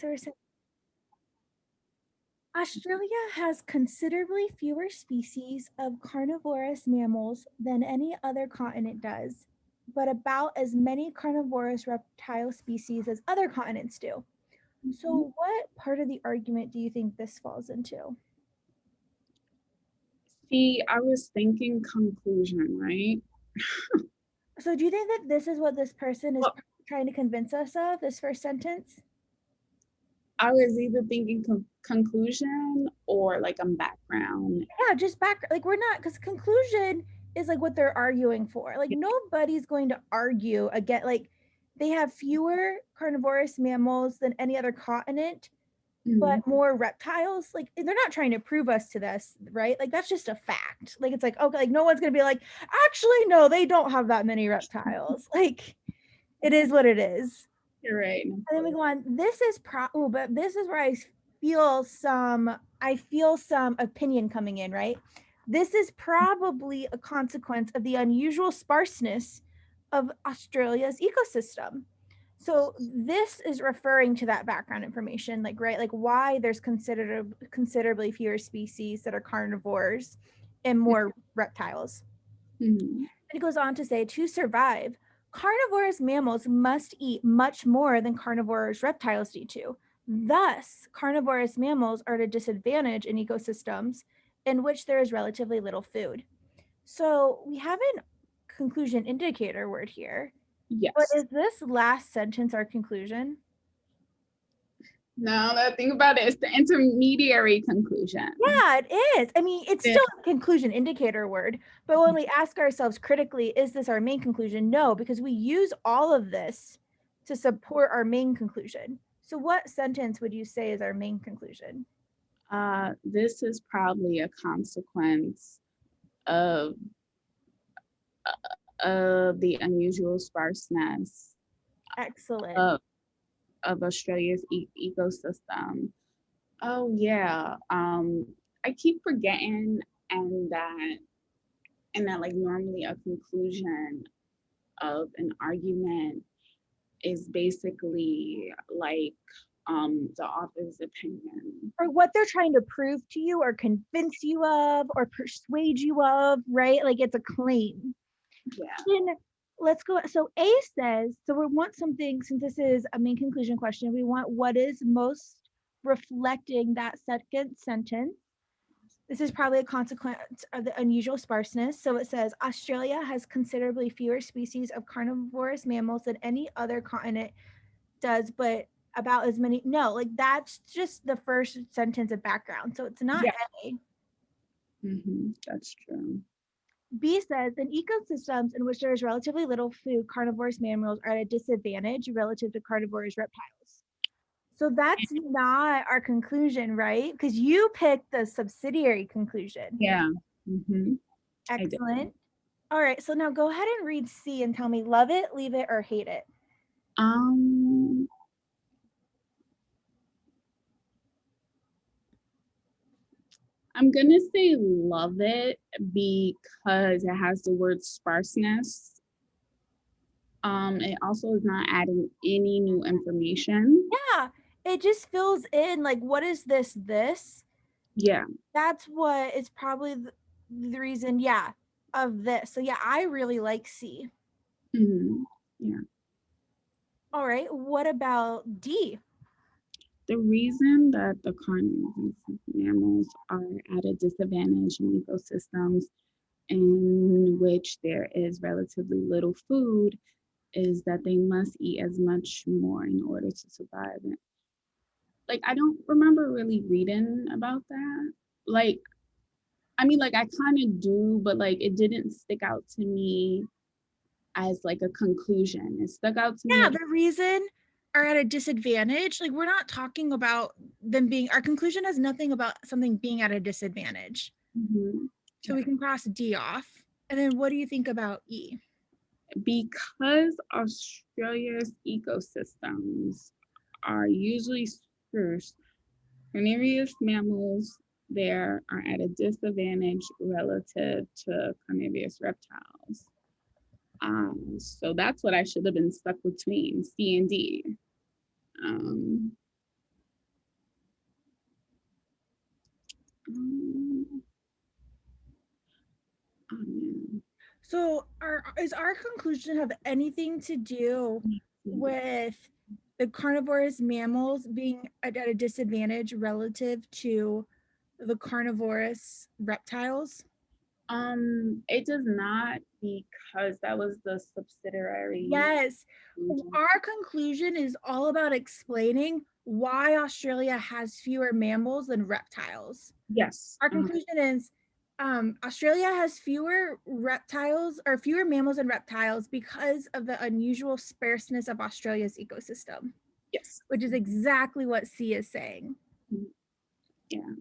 So we're saying Australia has considerably fewer species of carnivorous mammals than any other continent does, but about as many carnivorous reptile species as other continents do. Mhm. So, what part of the argument do you think this falls into? See, I was thinking conclusion, right? So, do you think that this is what this person is Well, trying to convince us of, this first sentence? I was either thinking conclusion or like a background. Yeah, just back, like, we're not, because conclusion is like what they're arguing for. Like, Yeah. nobody's going to argue again. Like, they have fewer carnivorous mammals than any other continent, but Mhm. more reptiles. Like, they're not trying to prove us to this, right? Like, that's just a fact. Like, it's like, okay, like, no one's going to be like, actually, no, they don't have that many reptiles. Like, it is what it is. You're right. And then we go on. This is but this is where I feel some opinion coming in, right? This is probably a consequence of the unusual sparseness of Australia's ecosystem. So this is referring to that background information, like, right, like why there's considerably fewer species that are carnivores and more reptiles. Mhm. And it goes on to say, to survive, carnivorous mammals must eat much more than carnivorous reptiles do too. Thus, carnivorous mammals are at a disadvantage in ecosystems in which there is relatively little food. So we have an conclusion indicator word here, but Yes. is this last sentence our conclusion? Now that I think about it, it's the intermediary conclusion. Yeah, it is. I mean, it's Yeah. still a conclusion indicator word, but when we ask ourselves critically, is this our main conclusion? No, because we use all of this to support our main conclusion. So, what sentence would you say is our main conclusion? This is probably a consequence of the unusual sparseness Excellent. of Australia's ecosystem. Oh yeah. I keep forgetting and that like normally a conclusion of an argument is basically like the author's opinion. Or what they're trying to prove to you or convince you of or persuade you of, right? Like it's a claim. Yeah. Then let's go. So A says, so we want something, since this is a main conclusion question, we want what is most reflecting that second sentence. This is probably a consequence of the unusual sparseness. So it says Australia has considerably fewer species of carnivorous mammals than any other continent does, but about as many. No, like that's just the first sentence of background. So it's not Yeah. A. That's true. B says in ecosystems in which there is relatively little food, carnivorous mammals are at a disadvantage relative to carnivorous reptiles. So that's not our conclusion, right? Because you picked the subsidiary conclusion. Yeah. hmm I did. Excellent. All right, so now go ahead and read C and tell me love it, leave it, or hate it. Um, I'm gonna say love it because it has the word sparseness. It also is not adding any new information. Yeah, it just fills in like, what is this? Yeah. That's what is probably the reason, yeah, of this. So yeah, I really like C. Yeah. All right, what about D? The reason that the carnivorous mammals are at a disadvantage in ecosystems in which there is relatively little food is that they must eat as much more in order to survive. Like, I don't remember really reading about that. Like, I mean, like, I kind of do, but like, it didn't stick out to me as like a conclusion. It stuck out to me Yeah, as, the reason are at a disadvantage. Like we're not talking about them being, our conclusion has nothing about something being at a disadvantage. Mhm. So we can cross D off. And then what do you think about E? Because Australia's ecosystems are usually scarce, carnivorous mammals there are at a disadvantage relative to carnivorous reptiles. So that's what I should have been stuck between C and D. Um, So is our conclusion have anything to do with the carnivorous mammals being at a disadvantage relative to the carnivorous reptiles? It does not, because that was the subsidiary Yes. conclusion. Our conclusion is all about explaining why Australia has fewer mammals than reptiles. Yes. Our conclusion is Australia has fewer reptiles or fewer mammals and reptiles because of the unusual sparseness of Australia's ecosystem, Yes. which is exactly what C is saying. Mhm. Yeah.